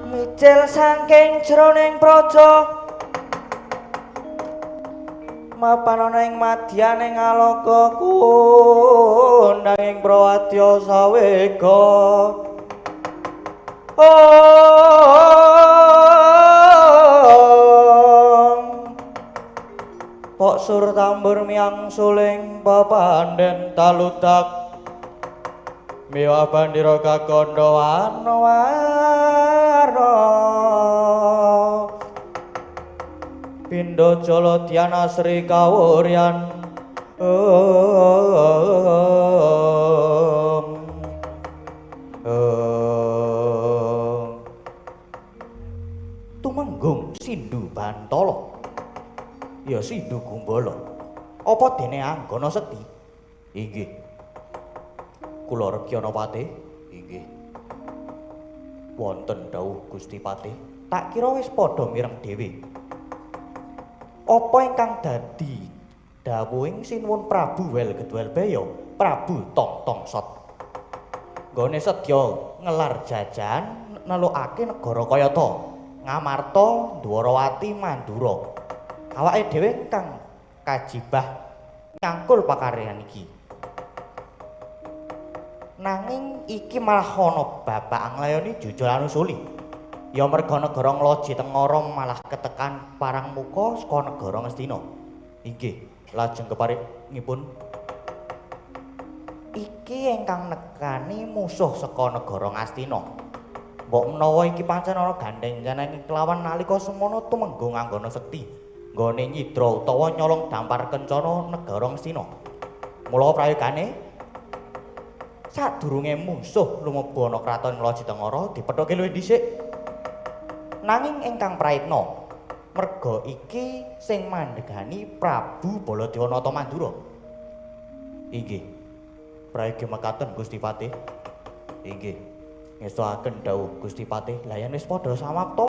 Micil saking jroning praja mapan ana ing madyaning aloka kundanging prawadya sawega Pok sur tambur miang suling papandhen taludak miwa bandira kakandha warna-warna pindha jala Dyana Sri kawuryan tumenggung Sindhu Bantala ya Sindhu Gumbala apa dene Anggana Sekti inggih kula Rekyana Patih inggih wonten dawuh Gusti Patih tak kira wis padha mireng dhewe apa ingkang dadi dawuhing Sinuwun Prabu Welgedwelbaya Prabu Tongtongsot nggone sedya ngelar jajan nelukake negara kayata Ngamarta Dwarawati Mandura awake dhewe kang kajibah nyangkul pakaryan iki nanging iki malah ana babak anglayani jujur anusuli ya merga negara Ngloji Tengara malah ketekan parang muka saka negara Ngastina inggih lajeng keparengipun iki ingkang nekani musuh saka negara Ngastina mbok menawa iki pancen ana gandeng-gandeng kelawan nalika semono tumenggung Anggana Sekti nggone nyidra utawa nyolong dampar kencana negara Ngastina mula prayogane sadurunge musuh lumebu ana kraton Ngloji Tengara dipethoke luwih dhisik nanging ingkang praitna merga iki sing mandhegani Prabu Baladéwanata Mandura inggih prayogi mekaten Gusti Patih inggih ngestuaken dawuh Gusti Patih layan wis padha samapta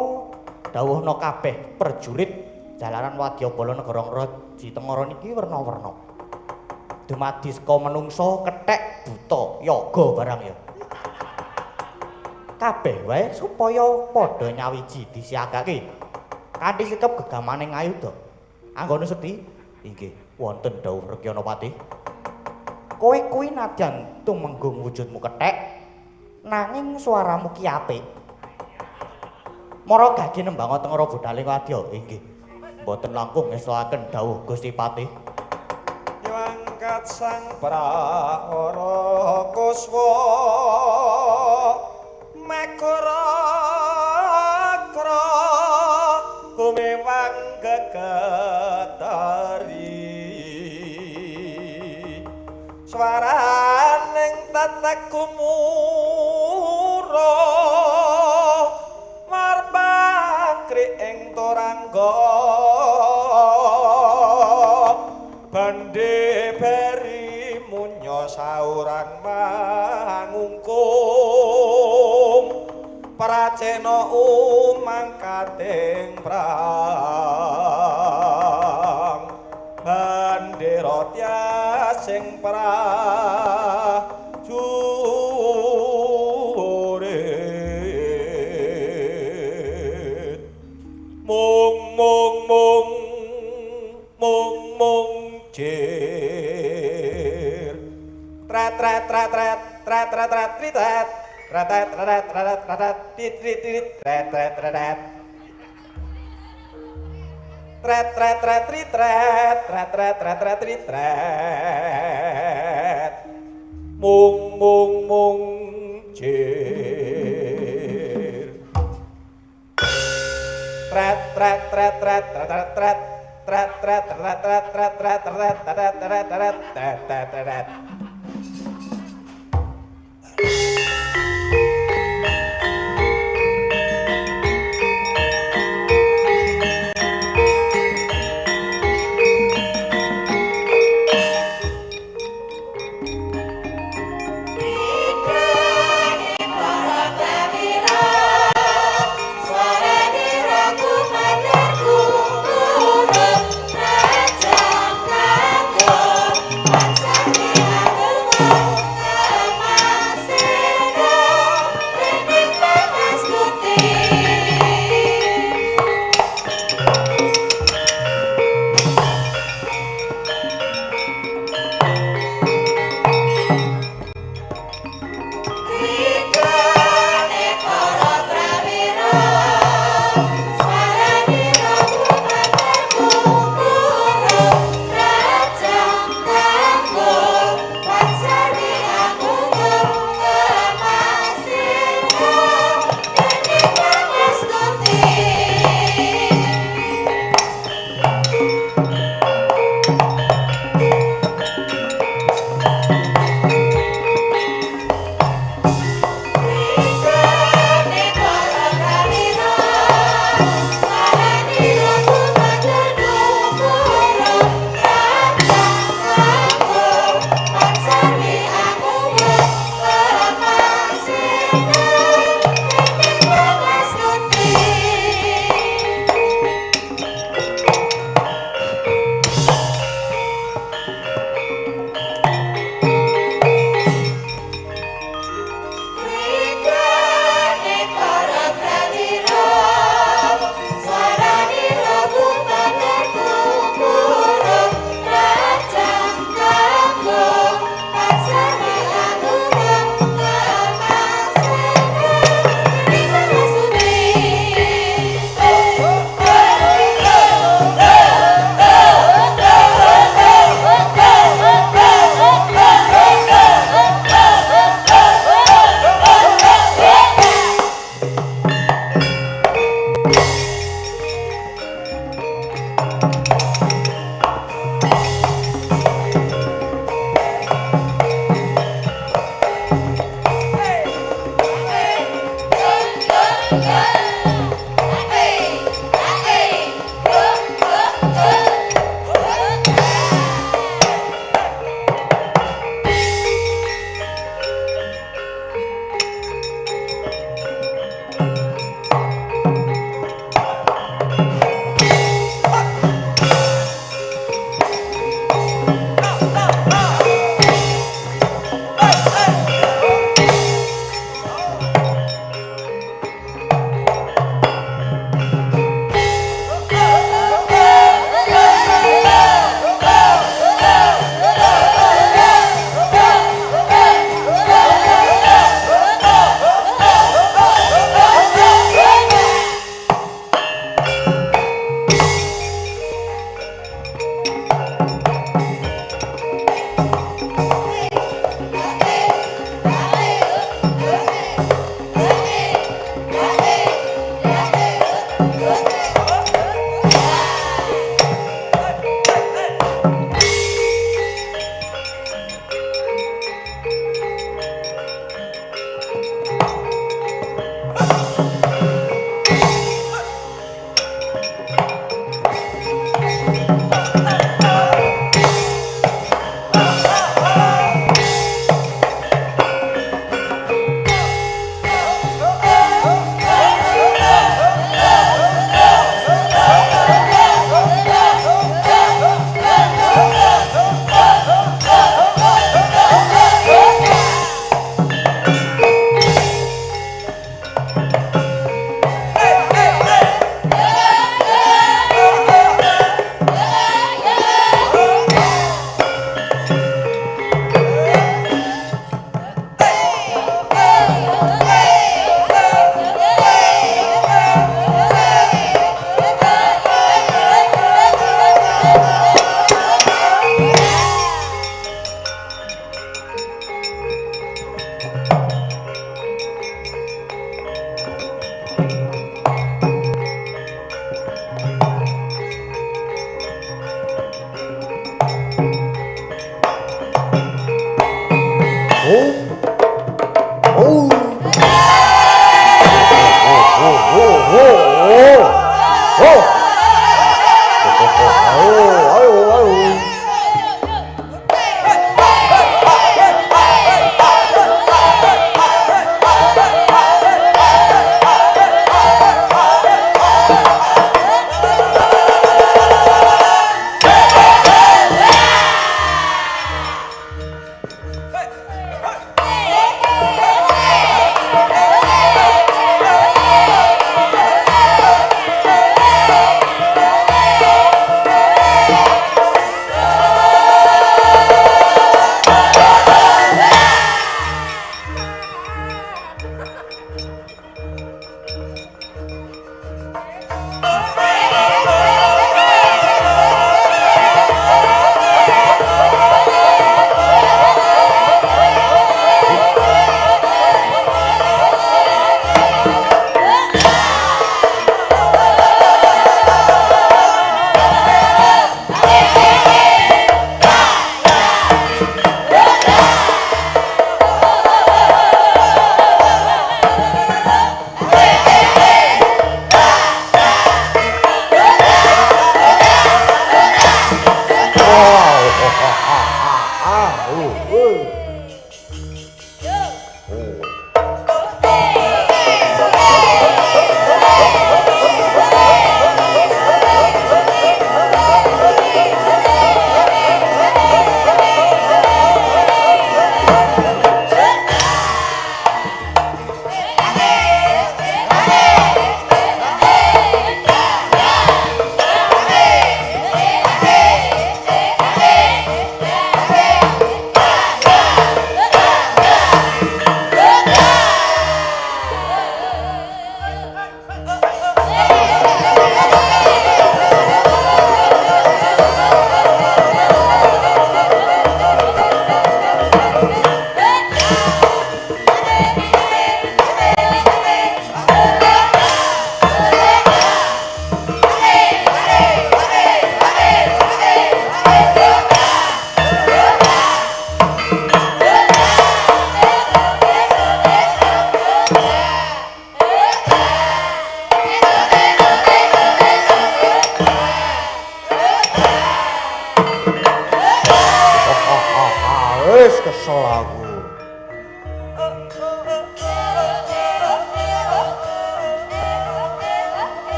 dawuhna kabeh prajurit jalaran wadyabala negara Ngloji Tengara niki werna-werna dumadi saka menungsa kethek buta yoga barang ya kabeh wae supaya padha nyawiji disiagake kanthi sikap gegamaning ayuda. Anggone sedhi inggih wonten dawuh Rekyanapati. Kowe kuwi nadyan tumenggung wujudmu kethek nanging swaramu ki apik. Mara gagi nembang tengara budhaling wadya inggih. Mboten langkung ngeslaken dawuh Gusti Patih. Nyangkat sang Prawara Kuswa Mekara kumewang gegetari swaraning tetek kumura marbakri ing torangga bande beri munyo sauran mangungkum pracena umangkating prang bandera tyasing prajurit mung mung mung mung mung jir tret tret tret tret tret tret tret tret tret tret tret tret tit tit tit tret tret tret tret tret tret tret tret tret tret tret tret tret mung mung mung jir tret tret tret tret tret tret tret tret tret tret tret tret tret tret tret tret tret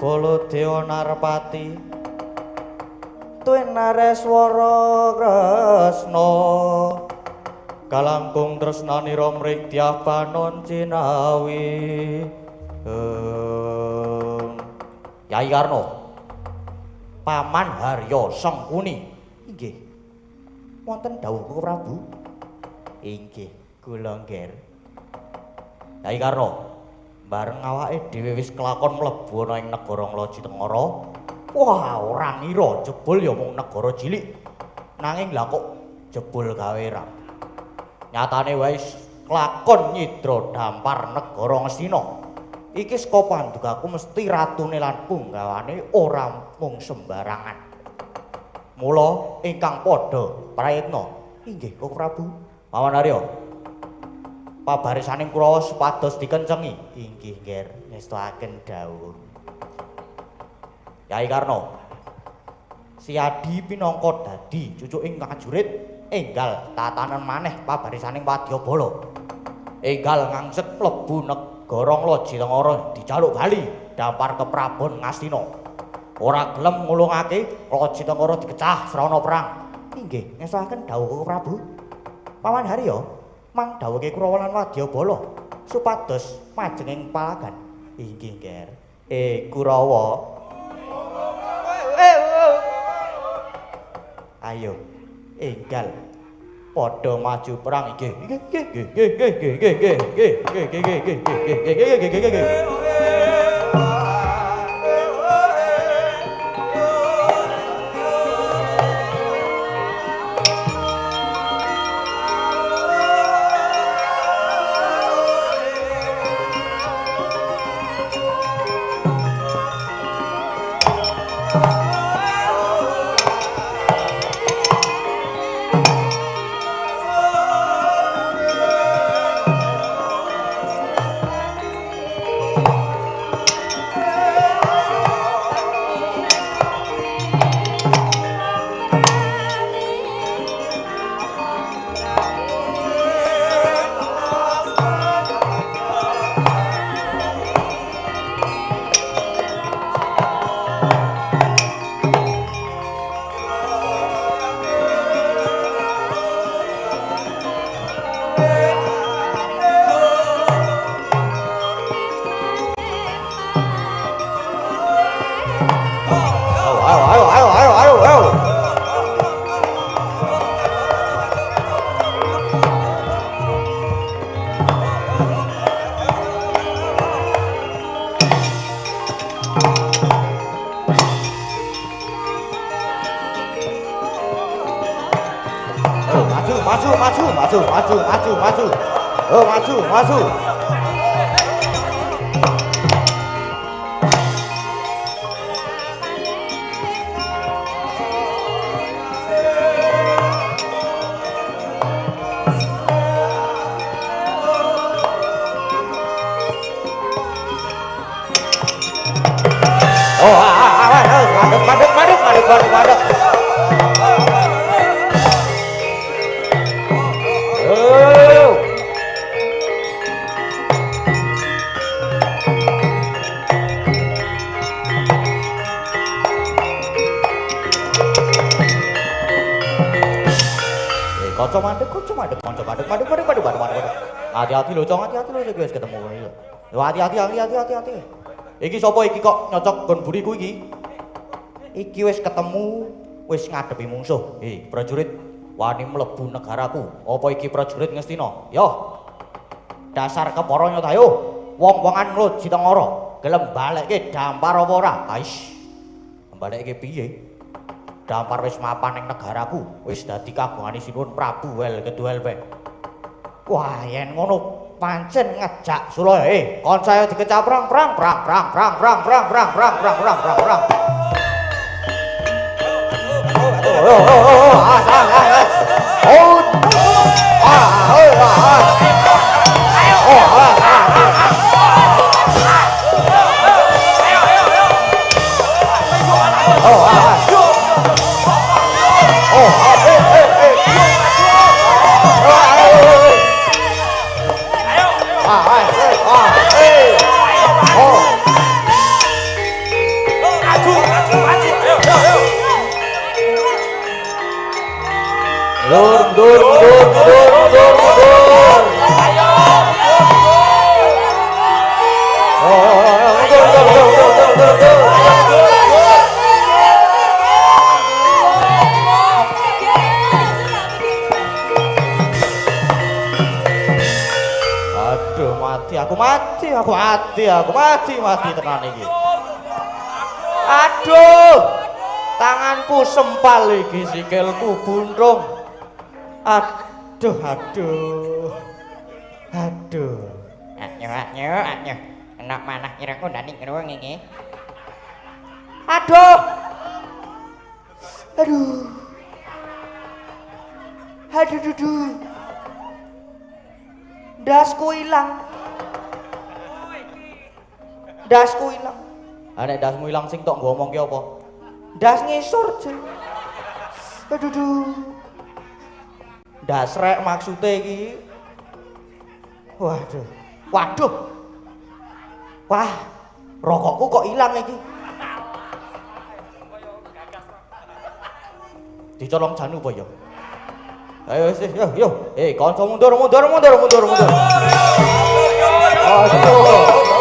Baladewa Narpati Tuwin Nareswara Kresna kalangkung tresnanira mring Dyabanon Cinawi Yai Karna Paman Harya Sengkuni inggih wonten dawuh Koko Prabu inggih kula ngger Yai Karna bareng awake dhewe wis kelakon mlebu ana ing negara Nglajitengara wah ora ngira jebul ya mung negara cilik nanging lha kok jebul gawe ra nyatane wae kelakon nyidra dampar negara Ngastina iki saka pandugaku mesti ratune lan punggawane ora mung sembarangan mula ingkang padha prayitna inggih Koko Prabu Paman Harya pabarisaning Kurawa supados dikencengi inggih nggih ngestakaken dawuh Yai Karna Siadi pinangka dadi cucuking prajurit enggal tatanen maneh pabarisaning Wadyabala enggal ngangset mlebu negara Nglajitengara dijaluk bali dampar keprabon Ngastina ora gelem ngulungake Nglajitengara dikecah srana perang inggih ngestakaken dawuh Koko Prabu Paman Harya mang dawuhke Kurawa lan Wadyabala supados majenging palagan inggih nger Kurawa ayo enggal padha maju perang inggih maju madep hati-hati lho, Cong, hati-hati lho iki wis ketemu iki. Lho hati-hati. Iki sapa iki kok nyocok gon buriku iki? Iki wis ketemu, wis ngadepi mungsuh. Prajurit wani mlebu negaraku. Apa iki prajurit Ngastina? Yo. Dasar kepara nyata yo. Wong-wongan Nglajitengara gelem balekke dampar apa ora? Ais. Balekke piye? Dampar wis mapan ning negaraku, wis dadi kagungane Sinuwun Prabu Wel Keduel pe. Wah, yen ngono pancen ngejak Sula kanca dikecap perang. mundur. Aduh, mati tenan iki. Aduh, tanganku sempal iki, sikilku buntung. Aduh. Anyo. Enak manah nyerangku ndani ngeruang iki. Aduh. Dasku ilang. Nek dasmu ilang sing tok ngomong ki apa? Das ngisor, Jeng. Aduh. Das rek maksude iki. Waduh. Wah, rokokku kok ilang iki. Dicolong janu apa ya? Ayo sih, yo. Kanca mundur. Aduh.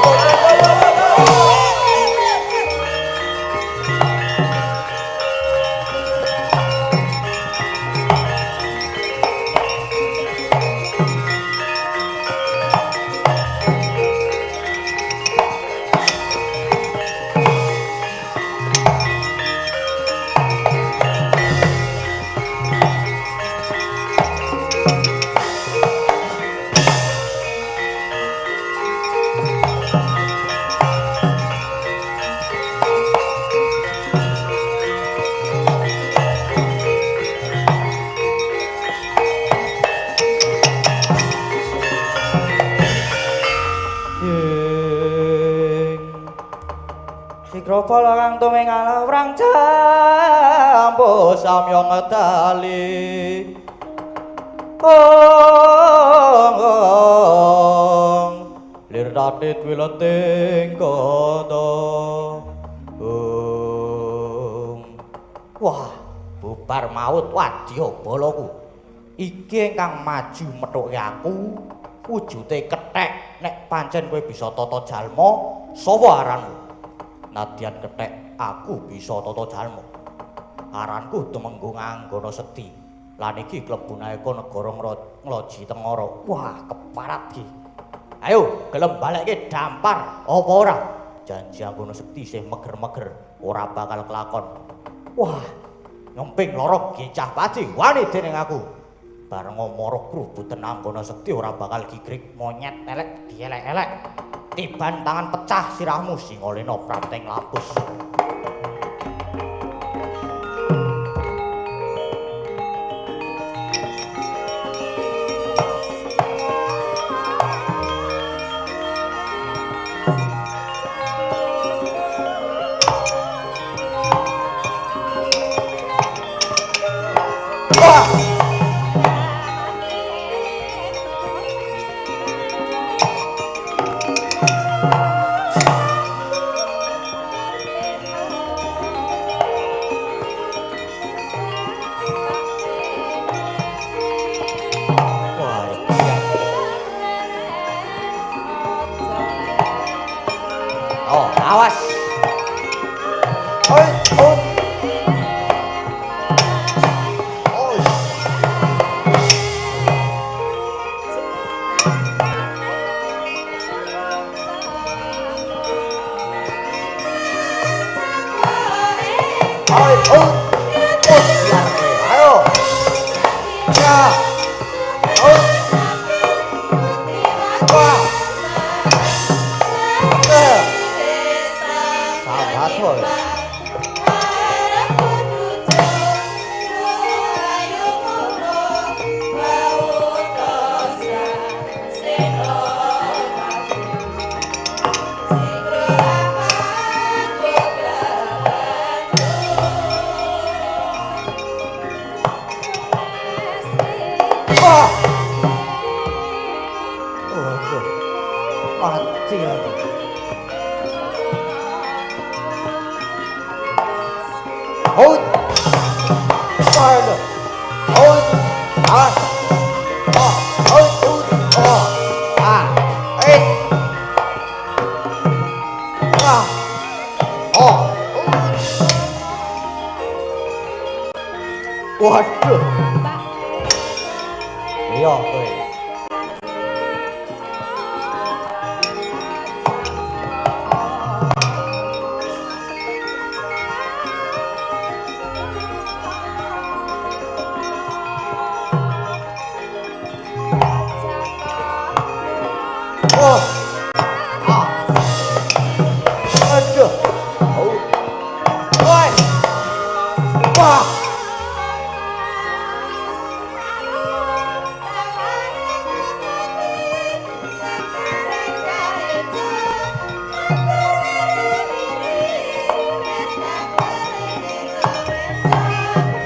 Sikropala kang tumengala prang campo samya ngedali lir tatit wileting kata wah bubar maut wadya balaku iki ingkang maju methuke aku wujude kethek nek pancen kowe bisa tata jalma sapa aranmu nadyan kethek aku bisa tata jalma aranku Tumenggung Anggana Sekti lan iki klebu naeka negara Ngloji Tengara wah keparat iki ayo gelem balekke dampar apa ora janji Anggana Sekti sih meger-meger ora bakal kelakon wah ngemping lorok gecah pati wani dening aku bareng ngomoro krubuten Anggana Sekti ora bakal gigrik monyet elek dielek-elek tiban tangan pecah sirahmu Singolena Prateng Lapus awas mati aku. Hold! Fire! Hold! Waduh. Iya kowe. Oh. Ah. Aduh. Oh. Woi. Wah.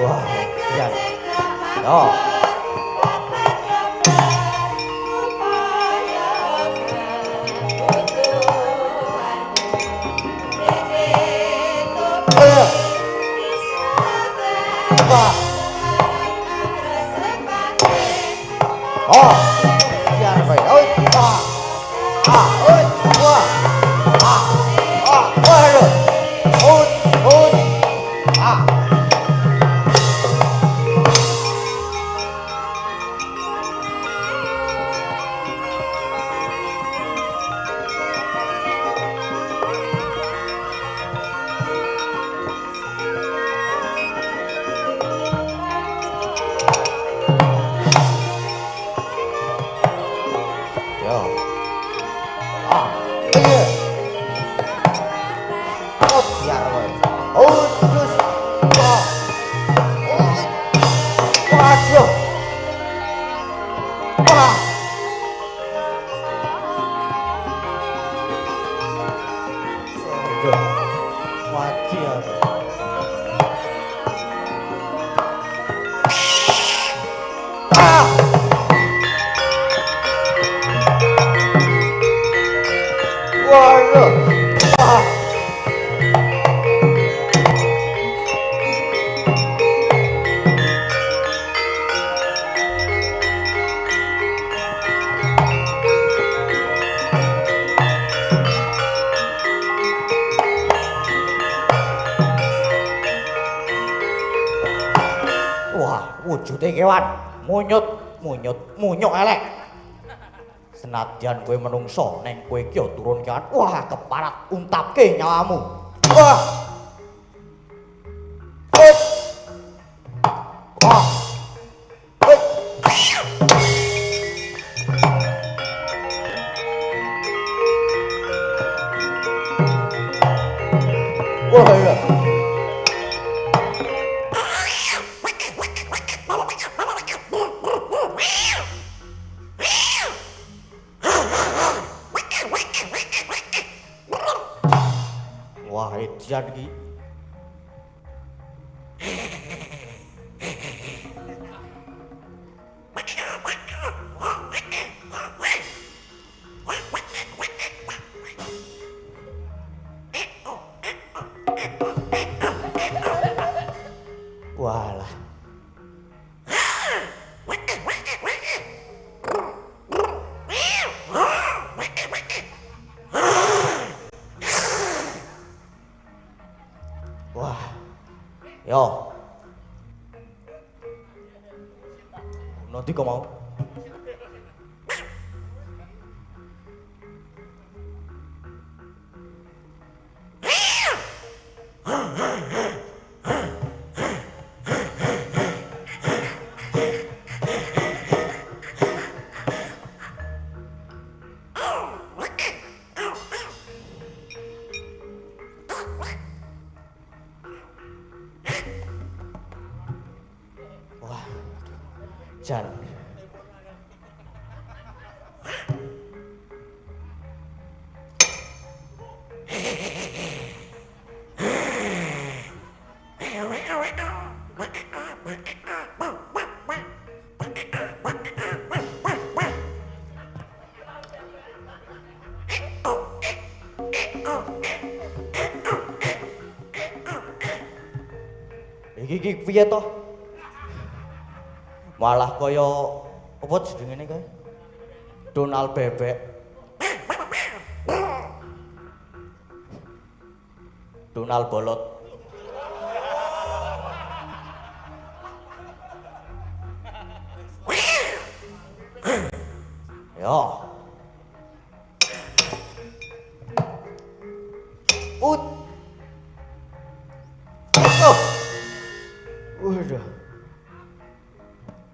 Wah, iya. Oh. Wah. Oh. Iya, kowe. Oi. Wah. Ah, oi. Wah. Ah. Ah, waduh. Ut. Ut. Ah. Yo. Ah. Iya. Oh, biar kowe. Ut. Terus. Wah. Ut. Waduh. Wah. Waduh. Mati aku. Ah. Waduh. Ah. Wah, wujude kewan, munyut, munyut, munyuk elek. Senadyan kowe menungso, neng kowe iki ya turun kewan. Wah, keparat untapke nyawamu. Wah. Hit. Wah. Hit. Wah, iya. Wah, edian iki. Walah. Wah. Yo. Nanti kau mau? Wah. Jan. Iki piye to? Malah kaya apa jenenge kae? Donal bebek. Donal bolot. Yo. Ut. Oh. Waduh.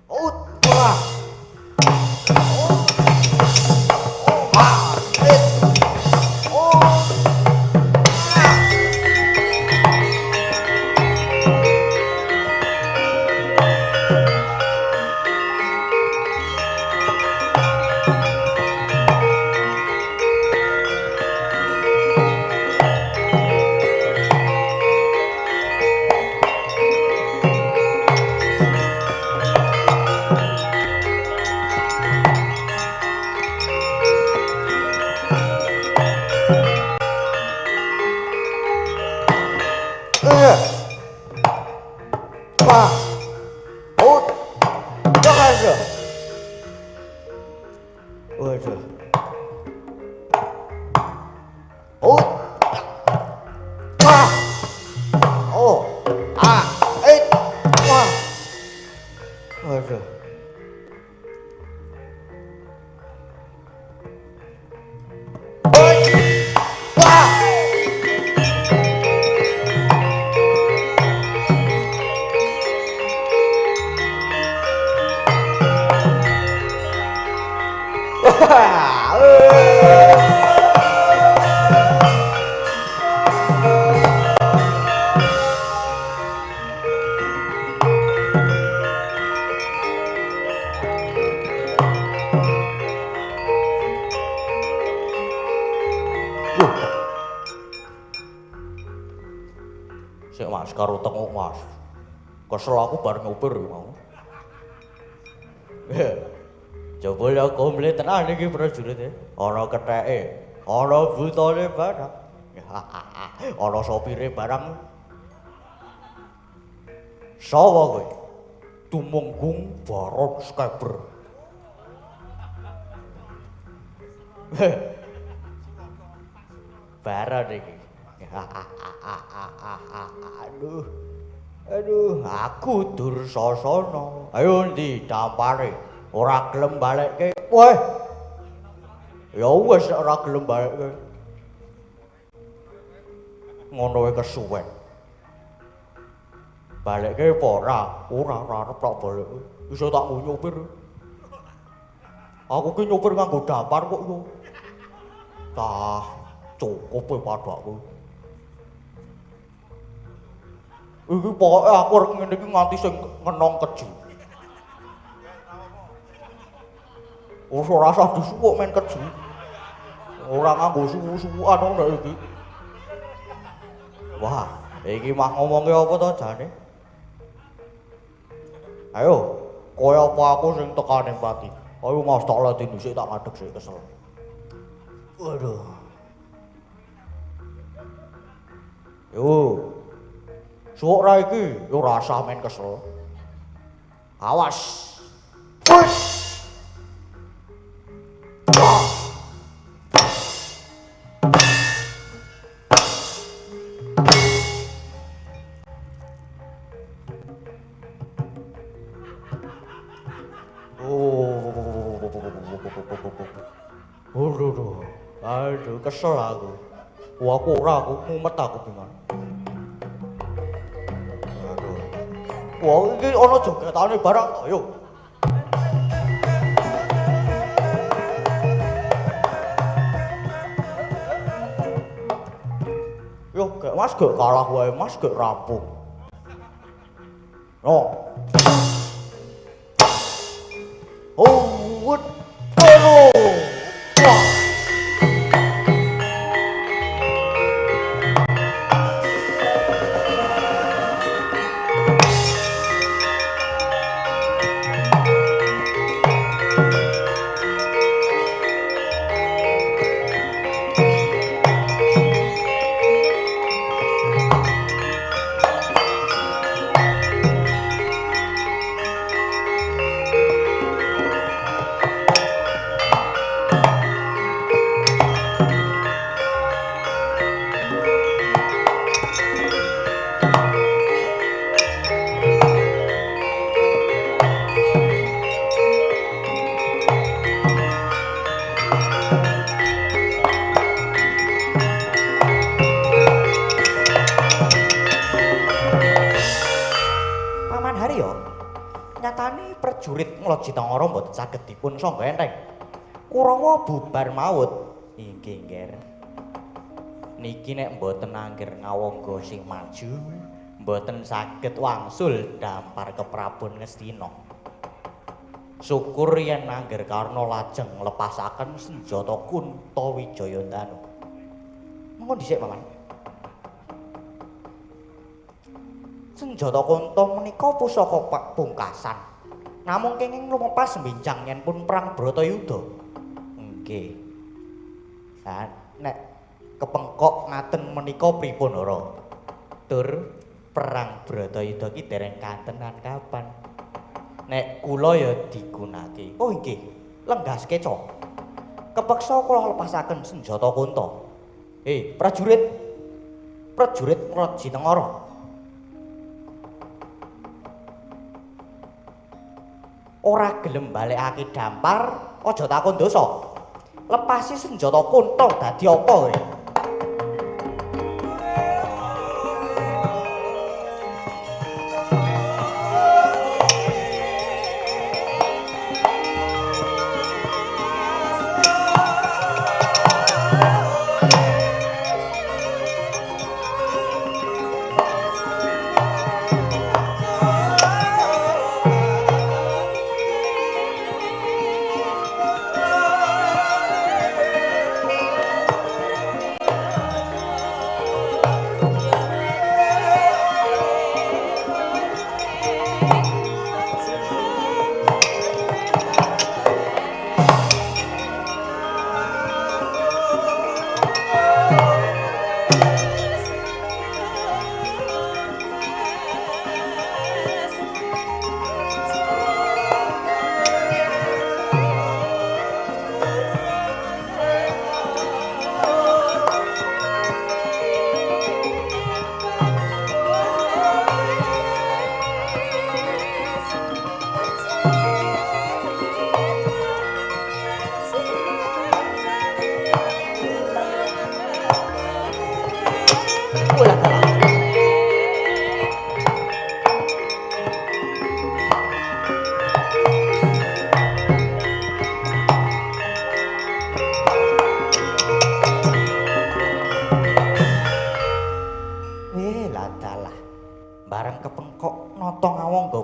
Ut. Wah. Oh. Oh, ah. Oh. Wah. Ut. Jangan aja. Waduh. Ut. Wah. Oh. Ah. Wah. Waduh. Wah. Sik Mas karo tengok Mas. Kesel aku bar nyopir mau. Coba ya komplit tenan iki prajurit e. Ana ketheke, ana butone barang. Ana sopire barang. Sawa kowe? Tumenggung Baron Skyber. Baron iki. Aduh. Aduh, aku Dursasana. Ayo ndi dampare? Ora gelem balekke. Weh. Ya wis ora gelem balekke. Ngono wae kesuwen. Balekke apa ora? Ora arep tak balekke. Iso tak nyopir. Aku ki nyopir nganggo dampar kok yo. Tah, cukup e padakku. Iki pokoke aku arep ngene iki nganti sing ngenong keju. Ora usah disuwuk men keju. Ora nganggo suwu-suwukan ngono iki. Wah, iki mah ngomongke apa to jane? Ayo, kaya apa aku sing tekane pati. Ayo Mas tak latih dhisik tak ngadeg sik kesel. Waduh. Yo. Suwuk ra iki yo rasa men kesel. Awas. Wih. Aduh, aduh, kesel aku. Wah, aku ora, aku mumet aku bingung. Aduh. Wah, iki ana jogetane barang to, yo. Yo, gak Mas gak kalah wae, Mas gak rampung. No. Oh, what? Oh, wah. prajurit Nglojitangara mboten saged dipun sangga enteng. Kurawa bubar maut. Inggih, Nger. Niki nek mboten angger ngawangga sing maju, mboten saged wangsul dampar keprabon Ngastina. Syukur yen angger Karna lajeng nglepasaken senjata Kuntawijaya Danu. Monggo dhisik, Paman. Senjata Kunta menika pusaka pungkasan. Namung kenging lumepas mbincang yen pun perang Bratayuda. Nggih. Lah nek kepengkok ngaten menika pripun ora? Tur perang Bratayuda ki dereng kantenan kapan? Nek kula ya digunake. Oh nggih, lenggas keca. Kepeksa kula lepasaken senjata Kunta. Prajurit. Prajurit Nglojitangara. Ora gelem balekake dampar, aja takon dosa. Lepasi senjata Kunta dadi apa kowe?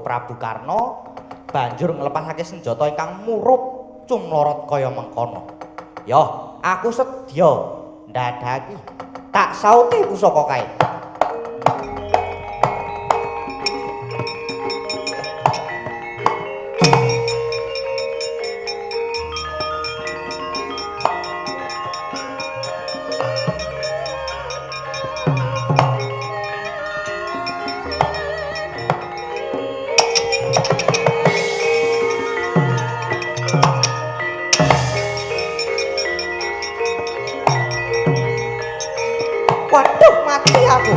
Prabu Karna banjur nglepasake senjata ingkang murup cumlorot kaya mengkono. Ya, aku sedya ndadaki. Tak sauti pusaka kae. Waduh, mati aku.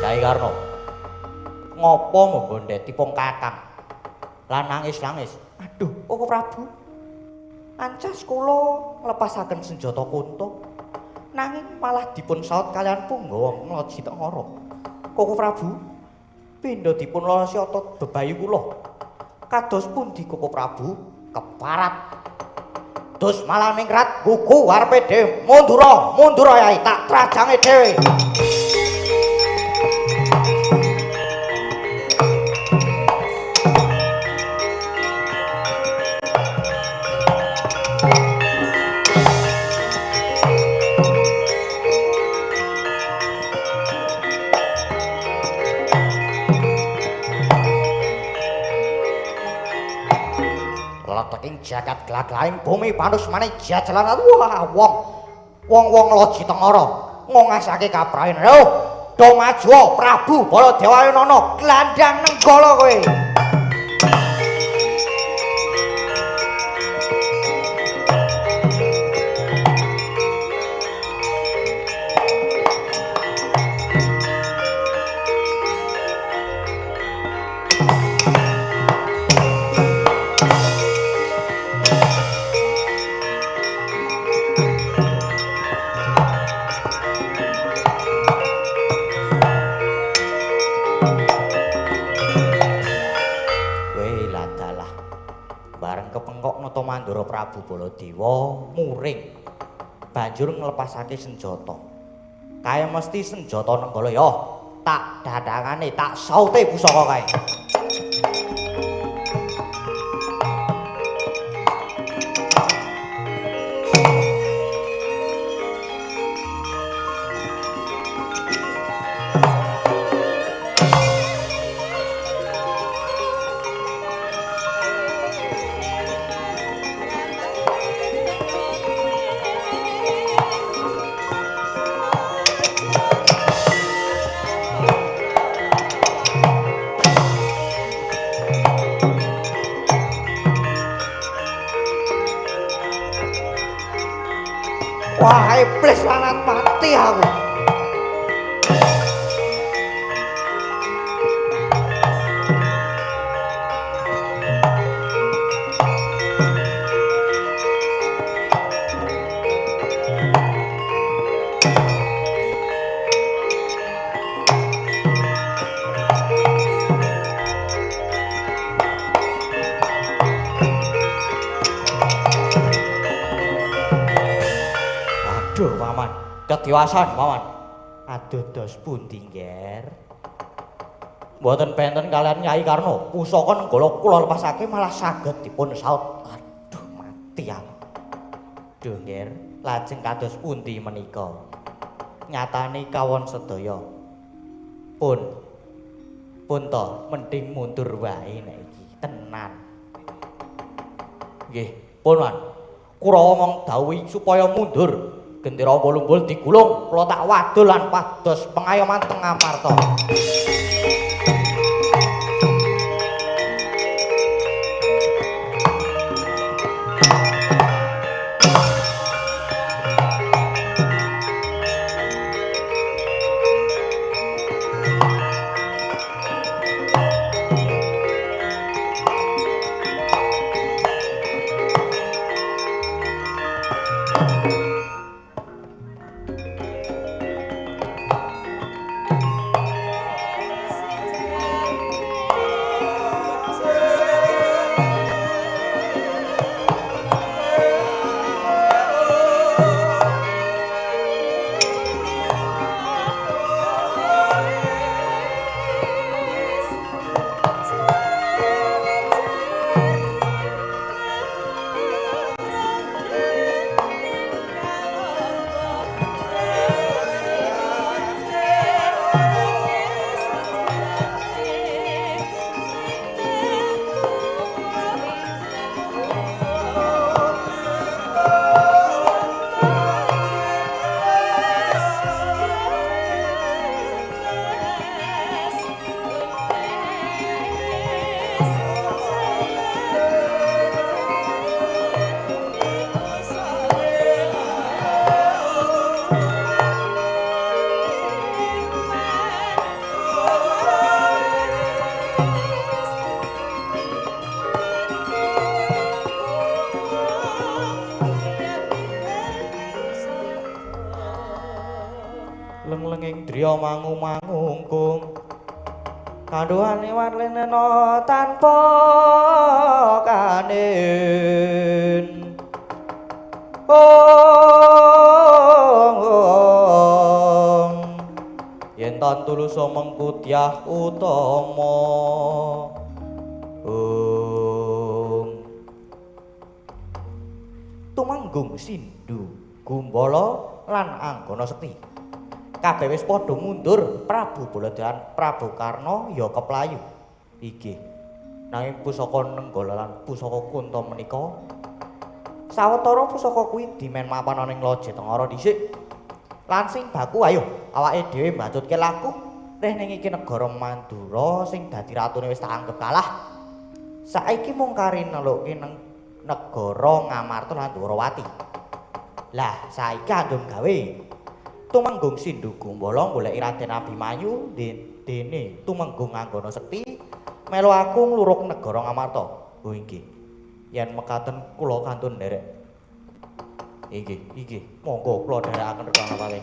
Kyai Karna, ngopo nggondheti tipung kakang lan nangis-nangis? Aduh, Koko Prabu, ancas kula nglepasaken senjata Kunta nanging malah dipun saut kalian Punggawa Nglojitangara. Koko Prabu, pindha dipun losyata bebayu kula. Kados pundi Koko Prabu? Keparat. Dus malah ningrat gugu arepe dhewe. Mundura Yai, tak trajange dhewe. Leteking jagat glaglaing bumi panusmane jajalan wah wong Nglojitangara ngongasake kaprayan. Yo, do maju Prabu Baladewayana glandang nenggala kowe. Mandura Prabu Baladewa muring banjur nglepasake senjata. Kaya mesti senjata Nenggala ya tak dadangane tak saute pusaka kae. Wah, iblis lanat mati aku. Aduh, Paman. Kedewasaan, Paman. Aduh, dos pundi, Nger? Mboten benten kalian Nyai Karna. Pusaka Nenggala kula lepasake malah saged dipun saut. Aduh, mati aku. Duh, Nger, lajeng kados pundi menika? Nyatane kawon sedaya. Pun to, mending mundur wae nek iki. Tenan. Nggih, pun, Man. Kurawa mong dawuhi supaya mundur. Gendera Bolumbul digulung, kula tak wadul lan pados pengayoman teng Ngamarta. Leng-lenging driya mangu-mangungkung kanduane warlenena tanpa kanin yen tan tulus mengkutyah utama tumanggung sindu gumbala lan anggana sekti kabeh wis padha mundur. Prabu Baladewa Prabu Karna ya keplayu iki nanging pusaka Nenggala lan pusaka Kunta menika sawetara pusaka kuwi dimen mapan ana ing Loji Tengara dhisik lan sing baku ayo awake dhewe mbacutke laku reh ning iki negara Mandura sing dadi ratune wis tak anggap kalah saiki mung kari nelukke nang negara Ngamarta lan Dwarawati lah saiki andum gawe tumenggung Sindu Gumbala goleki Raden Abimanyu dene tumenggung Anggana Sekti melu aku ngluruk negara Ngamarta. Oh inggih. Yen mekaten kula kantun nderek. Inggih. Monggo kula dherekaken rekana kalih.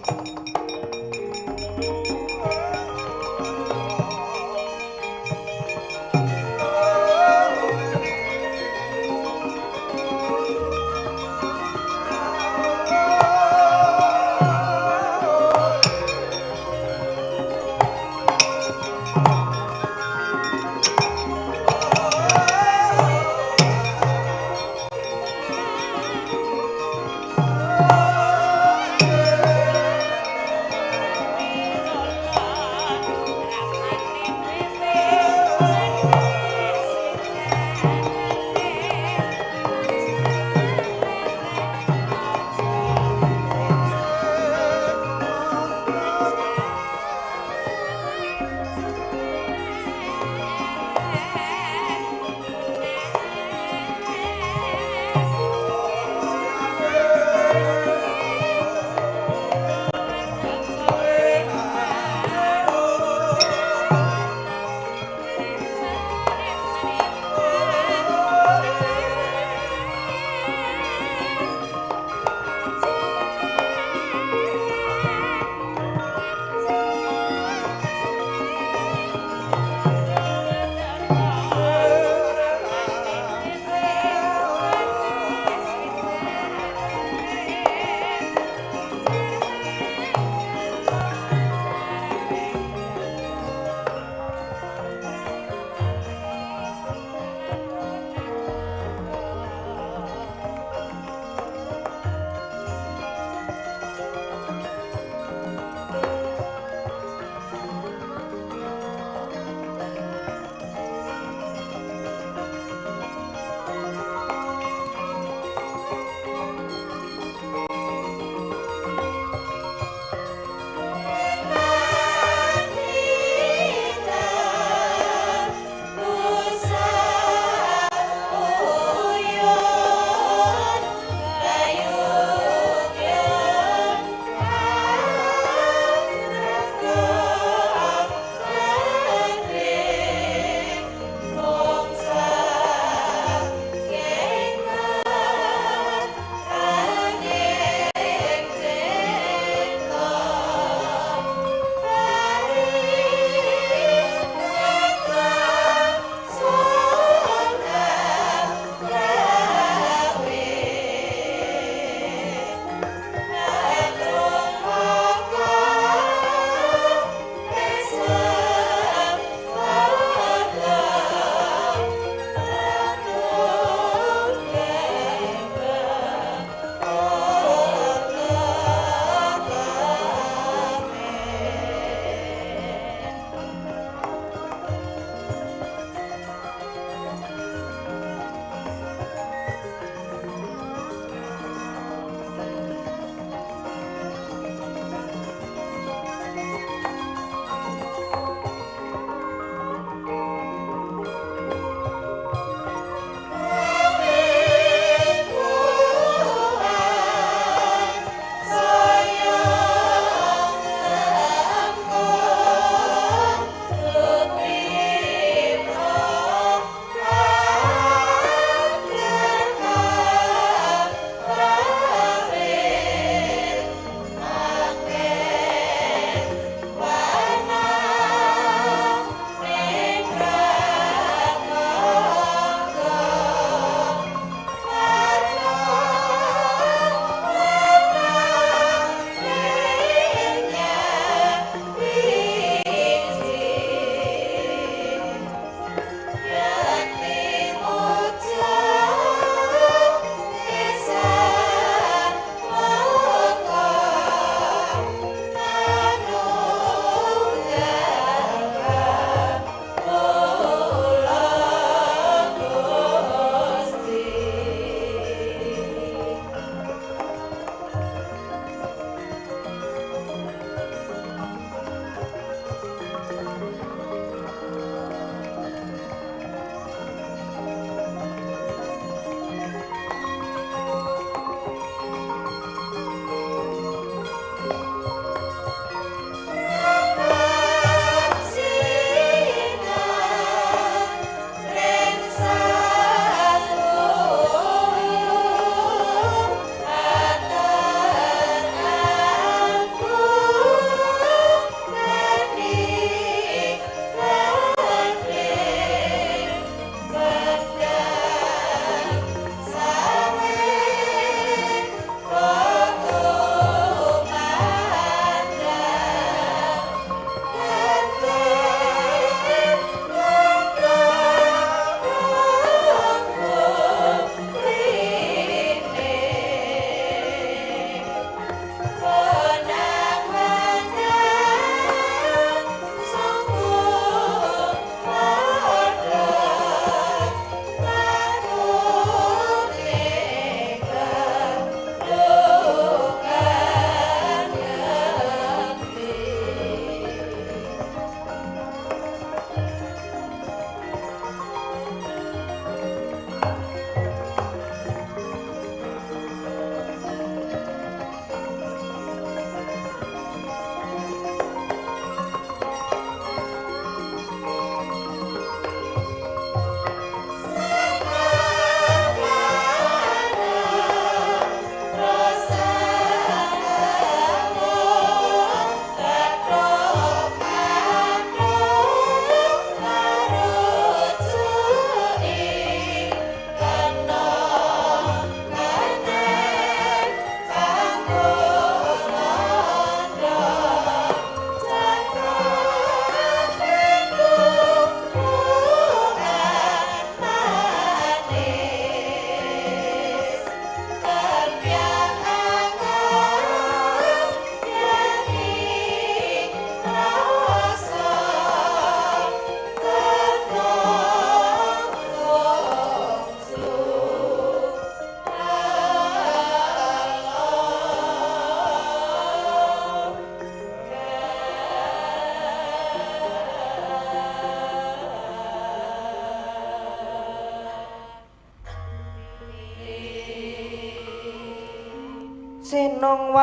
Sinongwati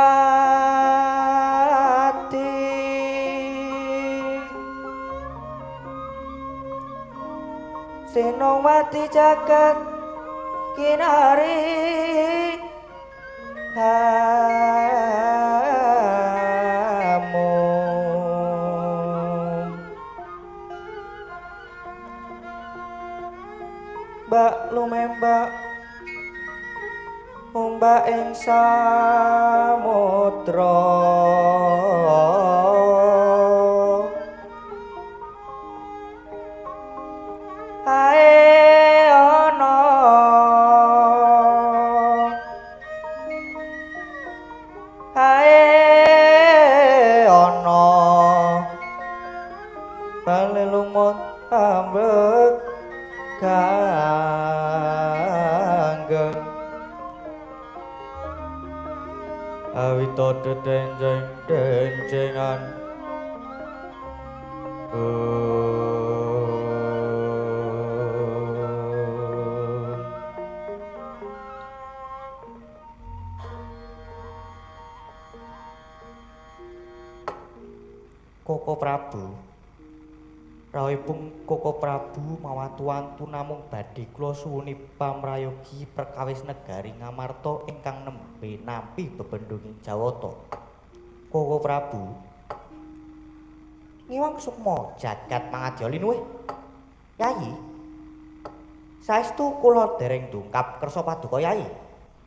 Sinongwati jagat kinari kamu Mbak lumembak umbak ing samudra ae ana bale lumut ambek kanggeng awito dedenjeng-denjengan Koko Prabu rawuhipun Koko Prabu mawatu-wantu namung badhe kula suwuni pamrayogi perkawis negari Ngamarta ingkang nembe nampi bebendhunging Jawata. Koko Prabu ngiwang sukma jagat mangadya linuwih. Yayi saestu kula dereng ndungkap kersa paduka Yayi.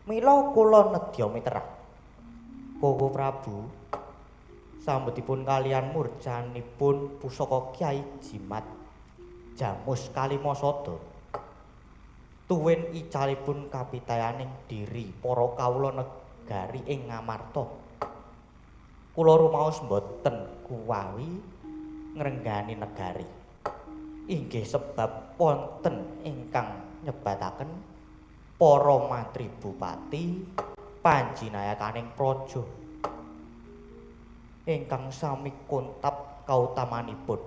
Mila kula nedya miterah. Koko Prabu sambetipun kalian murjanipun pusaka Kyai Jimat Jamus Kalimasada tuwin icalipun kapitayaning diri para kawula negari ing Ngamarta. Kula rumaos mboten kuwawi ngrenggani negari. Inggih sebab wonten ingkang nyebataken para mantri bupati panjinayakaning praja ingkang sami kontap kautamanipun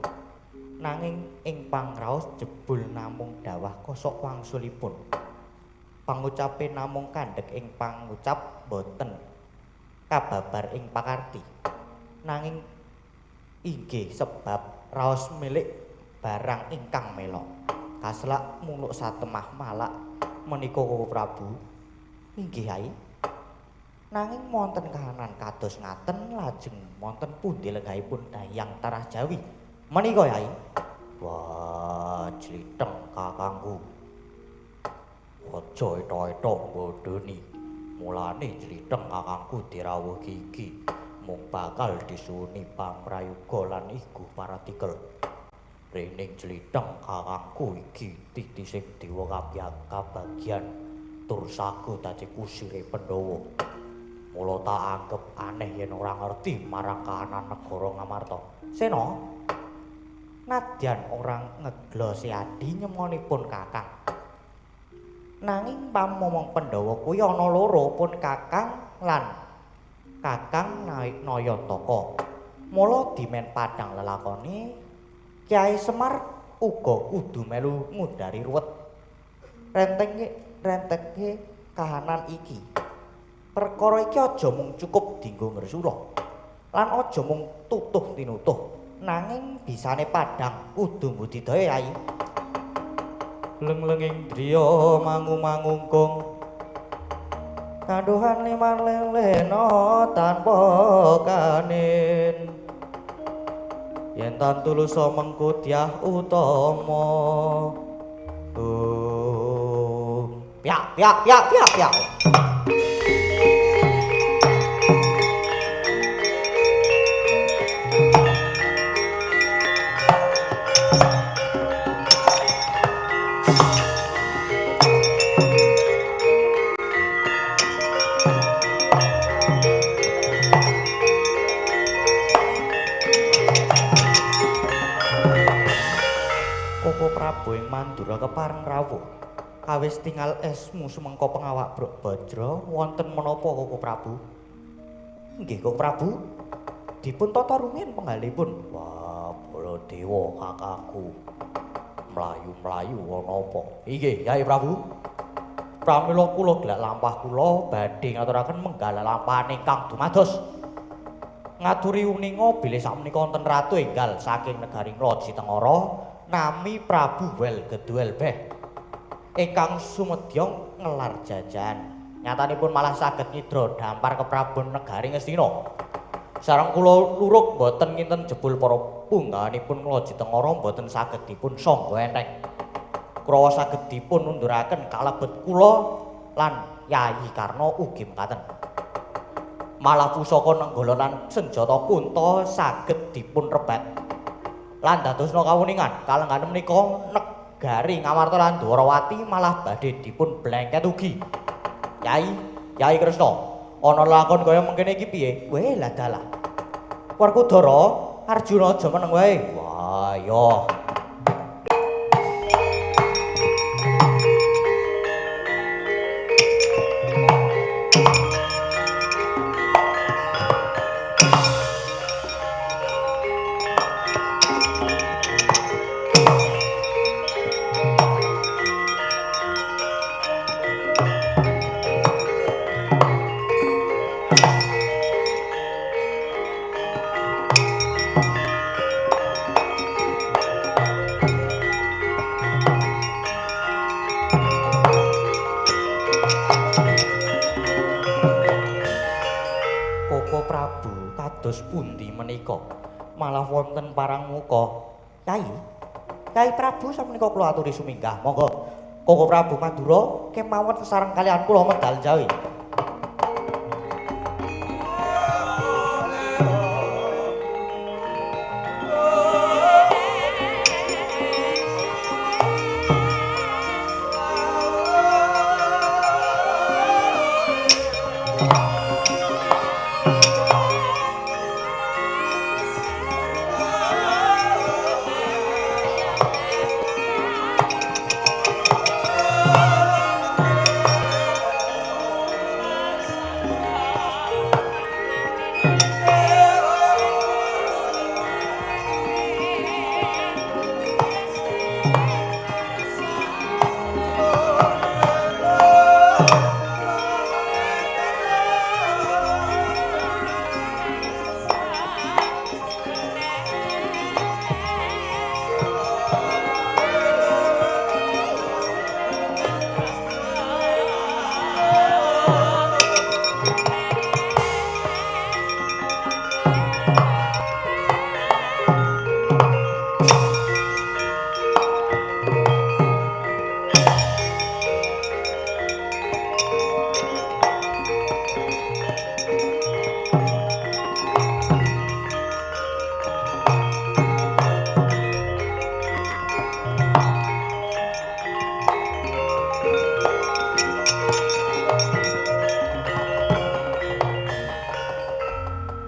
nanging ing pangraos jebul namung dawah kosok wangsulipun pangucape namung kandhek ing pangucap boten kababar ing pakarti nanging inggih sebab raos milik barang ingkang melok kaslak muluk satemah malak menika Koko Prabu inggih Yai. Nanging wonten kahanan kados ngaten lajeng wonten pundi lenggahipun Dayang Tarah Jawi menika Yai? Wah, jlitheng kakangku. Aja eta-eta bodhoni. Mulane jlitheng kakangku dirawuh iki mung bakal disuwuni pamrayoga lan igu paratikel. Rening jlitheng kakangku iki titising dewa kabagyan tur sago dadi kusire Pandhawa. Mula tak anggep aneh yen ora ngerti marang kahanan negara Ngamarta. Sena, nadyan ora ngeglosi adi nyemonipun Kakang. Nanging pamomong Pandhawa kuwi ana loro pun Kakang lan Kakang Nayantaka. Mula dimen padhang lelakone Kyai Semar uga kudu melu ngundari ruwet. Rentenge kahanan iki. Perkara iki aja mung cukup dienggo ngresula lan aja mung tutuh tinutuh nanging bisane padhang kudu mbudidaya Yai. Leng-lenging driya mangu-mangungkung kanduhan liman lelena tanpa kanin yen tan tulusa mengko dyah utama piak piak piak piak piak. Prabu ing Mandura kepareng rawuh kawis tingal esmu sumengko pengawak Bajra wonten menapa Koko Prabu? Nggih Koko Prabu dipun tata rumiyin penggalipun. Wah, Baladewa kakangku mlayu-mlayu ana apa? Inggih Yai Prabu. Pramila kula gelak lampah kula badhe ngaturaken menggal lampahan ingkang dumados. Ngaturi uninga bilih sakmenika wonten ratu enggal saking negaring Raja Tengara nami Prabu Wel Geduel Beh ingkang sumedya ngelar jajan. Nyatanipun malah saged nyidra dampar keprabon negari Ngastina. Sareng kula luruk boten nginten jebul para punggawanipun Raja Tengara boten saged dipun sangga enteng. Kurawa saged dipun unduraken kalebet kula lan Yayi Karna ugi mekaten. Malah pusaka nenggala lan senjata Kunta saged dipun rebat. Lan dadosna kawuningan kalenggahan menika negari Ngamarta lan Dwarawati malah badhe dipun blengket ugi. Yai Kresna, ana lakon kaya mengkene iki piye? Weh lah dalah. Werkudara, Arjuna aja meneng wae. Wah, ya. Pundi menika malah wonten parang muka. Yai Prabu samenika kula aturi suminggah. Monggo Koko Prabu Madura kemawon sesareng kalian kula medal jawi.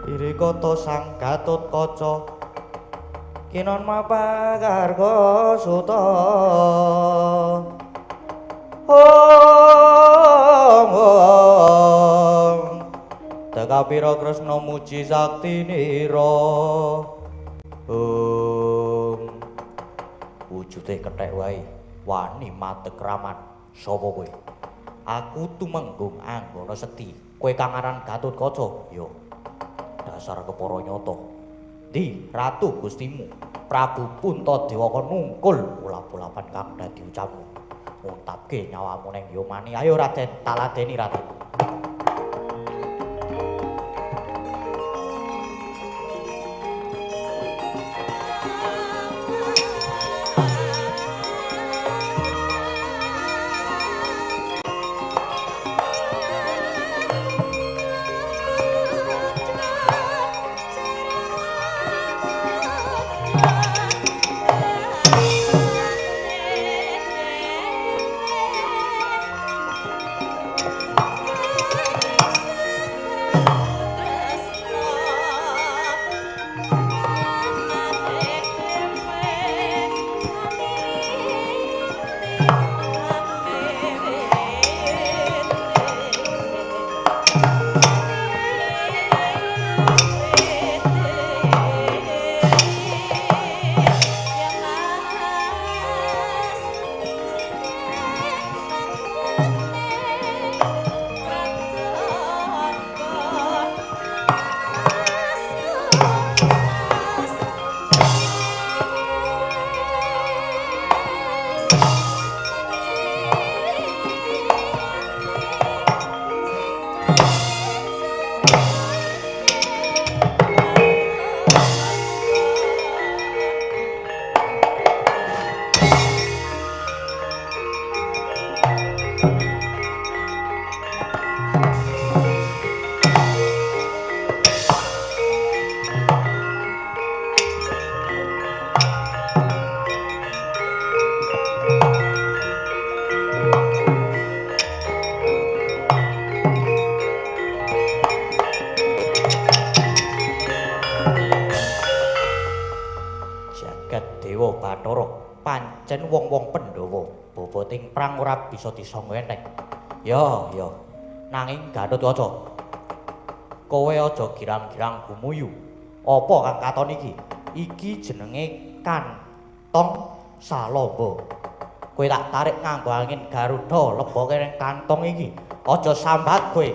Irikata sang Gatotkaca kinon mapagarga suta Tekapira Kresna muji saktinira wujude kethek wae wani matek kramat sapa kowe aku tumenggung Anggana Sekti kowe kang aran Gatotkaca ya dasar kepara nyata di ratu gustimu Prabu Puntadewa nungkul ulap-ulapan kang dadi ucapmu nguntapke nyawamu ning Yomani ayo Raden tak ladeni Raden. jagat Dewa Bathara pancen wong-wong Pandhawa boboting prang ora bisa disangga enteng. Ya, ya. Nanging Gatotkaca, kowe aja girang-girang gumuyu. Apa kang katon iki? Iki jenenge kantong salaba. Kowe tak tarik nganggo angin Garuda leboke ning kantong iki. Aja sambat kowe.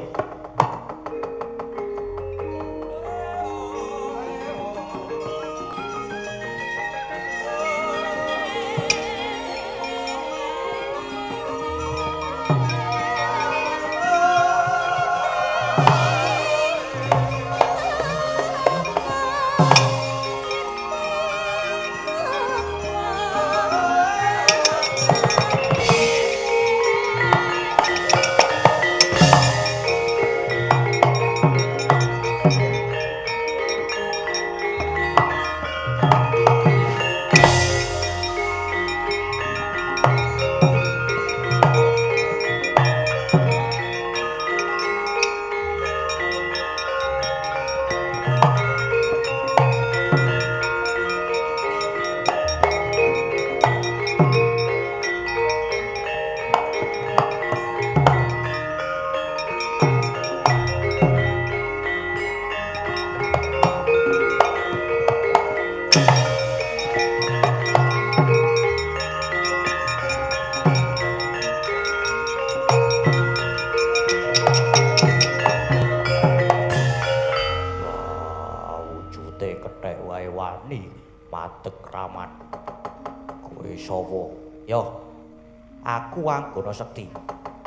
Aku Anggana Sekti.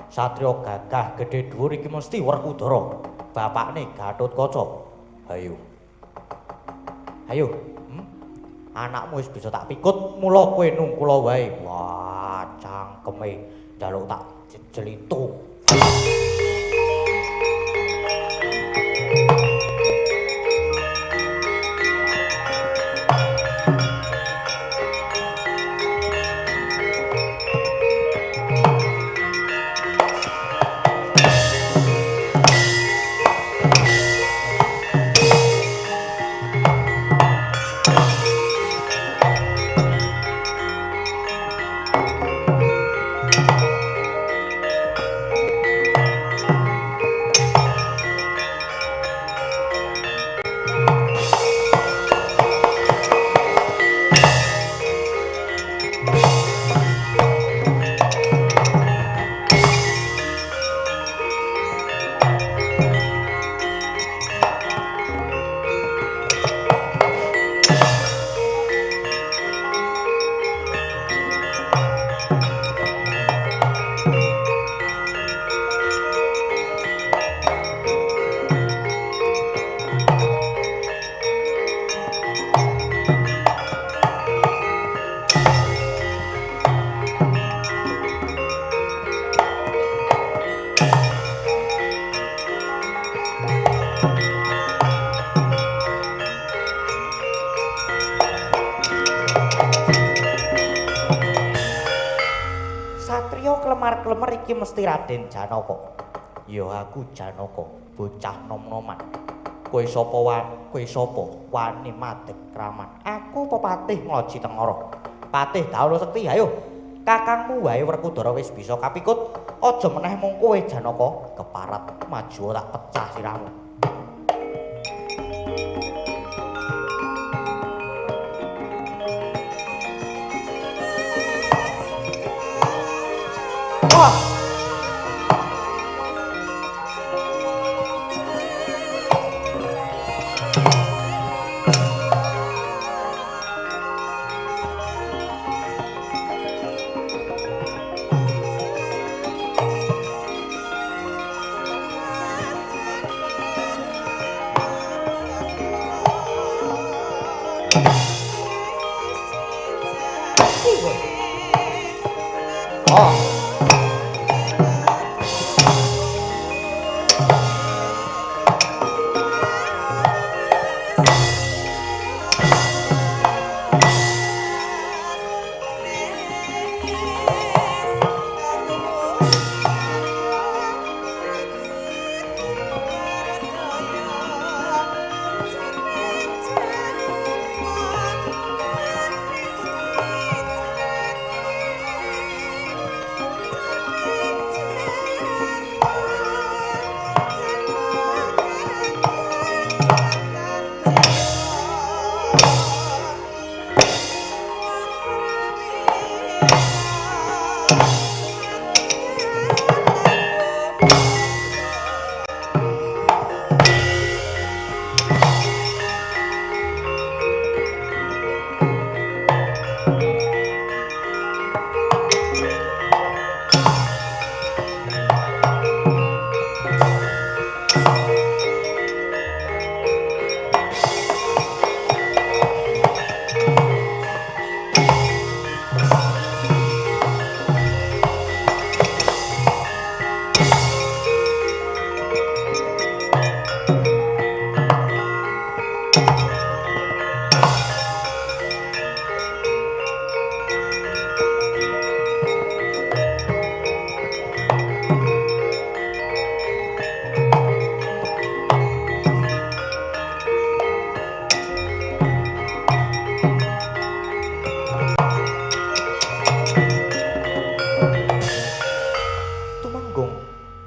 Satriya gagah gedhe dhuwur iki mesti Werkudara, bapakne Gatotkaca. Hayo. Hayo. Anakmu wis bisa tak pikut, mula kowe nungkula wae. Wah, cangkeme njaluk tak jelitu. Klemar-klemer iki mesti Raden Janaka. Ya aku Janaka, bocah nom-noman. Kowe sapa wani madeg kraman? Aku pepatih Ngloji Tengara. Patih Daula Sekti, ayo. Kakangmu wae Werkudara wis bisa kapikut, aja meneh mung kowe Janaka keparat maju tak pecah sirahmu. Wah!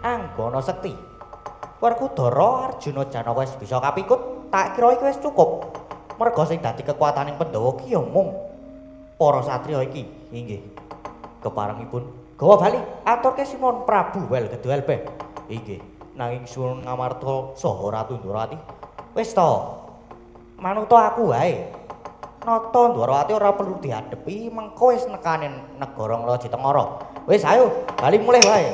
Anggana Sekti. Werkudara Arjuna Janaka wis bisa kapikut, tak kira iki wis cukup. Merga sing dadi kekuwataning Pandhawa ki ya mung para satriya iki. Inggih. Keparengipun gawa bali aturke Simon Prabu wel gedhe beh. Inggih. Nanging suwun ngamarta saha Ratu Ndrawati. Wis to. Manuta aku wae. Nata Ndrawati ora perlu diadepi, mengko wis nekanin negara Nglajitengara. Wis ayo, bali mulih wae.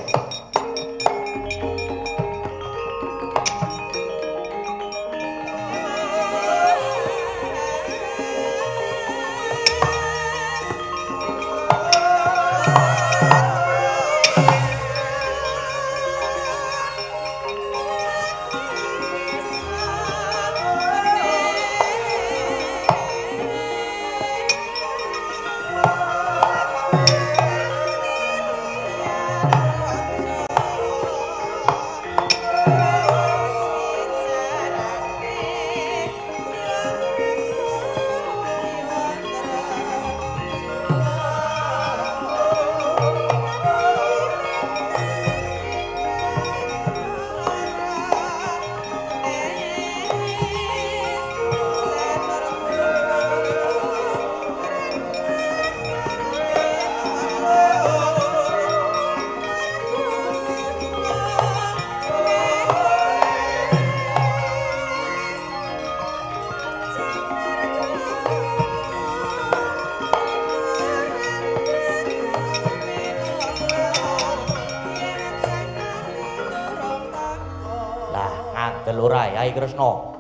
Yai Kresna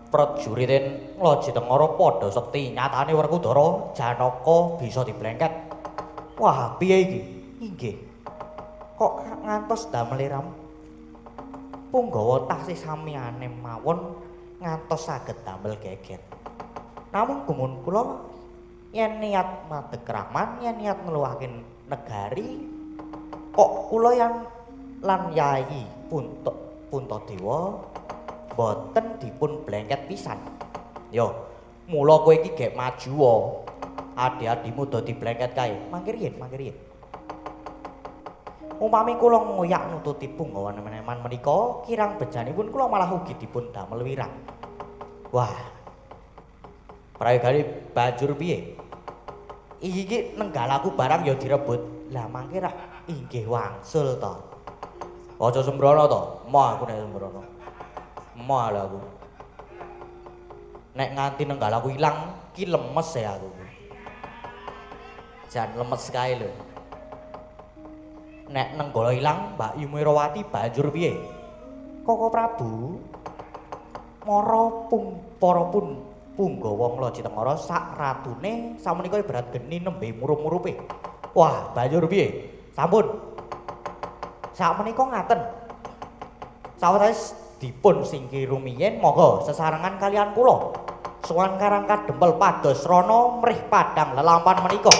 prajuritin Nglajitengara padha sekti nyatane Werkudara Janaka bisa diblengket. Wah, piye iki? Inggih. Kok ngantos damel ram? Punggawa tasih samiyane mawon ngantos saged damel geger. Namung gumun kula yen niat madeg kraman, yen niat ngluwahaken negari kok kula lan Yai Puntadewa boten dipun blengket pisan. Yo, mula kowe iki gek maju wae. Adi-adimu dadi blengket kae. Mangke riyen. Upami kula ngoyak nututi punggawa nemen-nemen menika, kirang bejanipun kula malah ugi dipun damel wirang. Wah. Prayogane banjur piye? Iki nenggalaku barang ya direbut. Lah mangke rak inggih wangsul to. Aja sembrono to. Moh aku nek sembrono. Moh aku. Nek nganti nenggalaku ilang ki lemes ya aku. Jan lemes kae lho. Nek nenggala ilang Mbak Yumirawati banjur piye? Koko Prabu mara Punggawa Nglajitengara sak ratune samenika ibarat geni nembe murup-murupe. Wah, banjur piye? Sampun. Sakmenika ngaten. Sawetawis dipun singkir rumiyin monggo sesarengan kalian kula. Sowan Karangkat Dempel pados rana mrih padang lelampahan menika.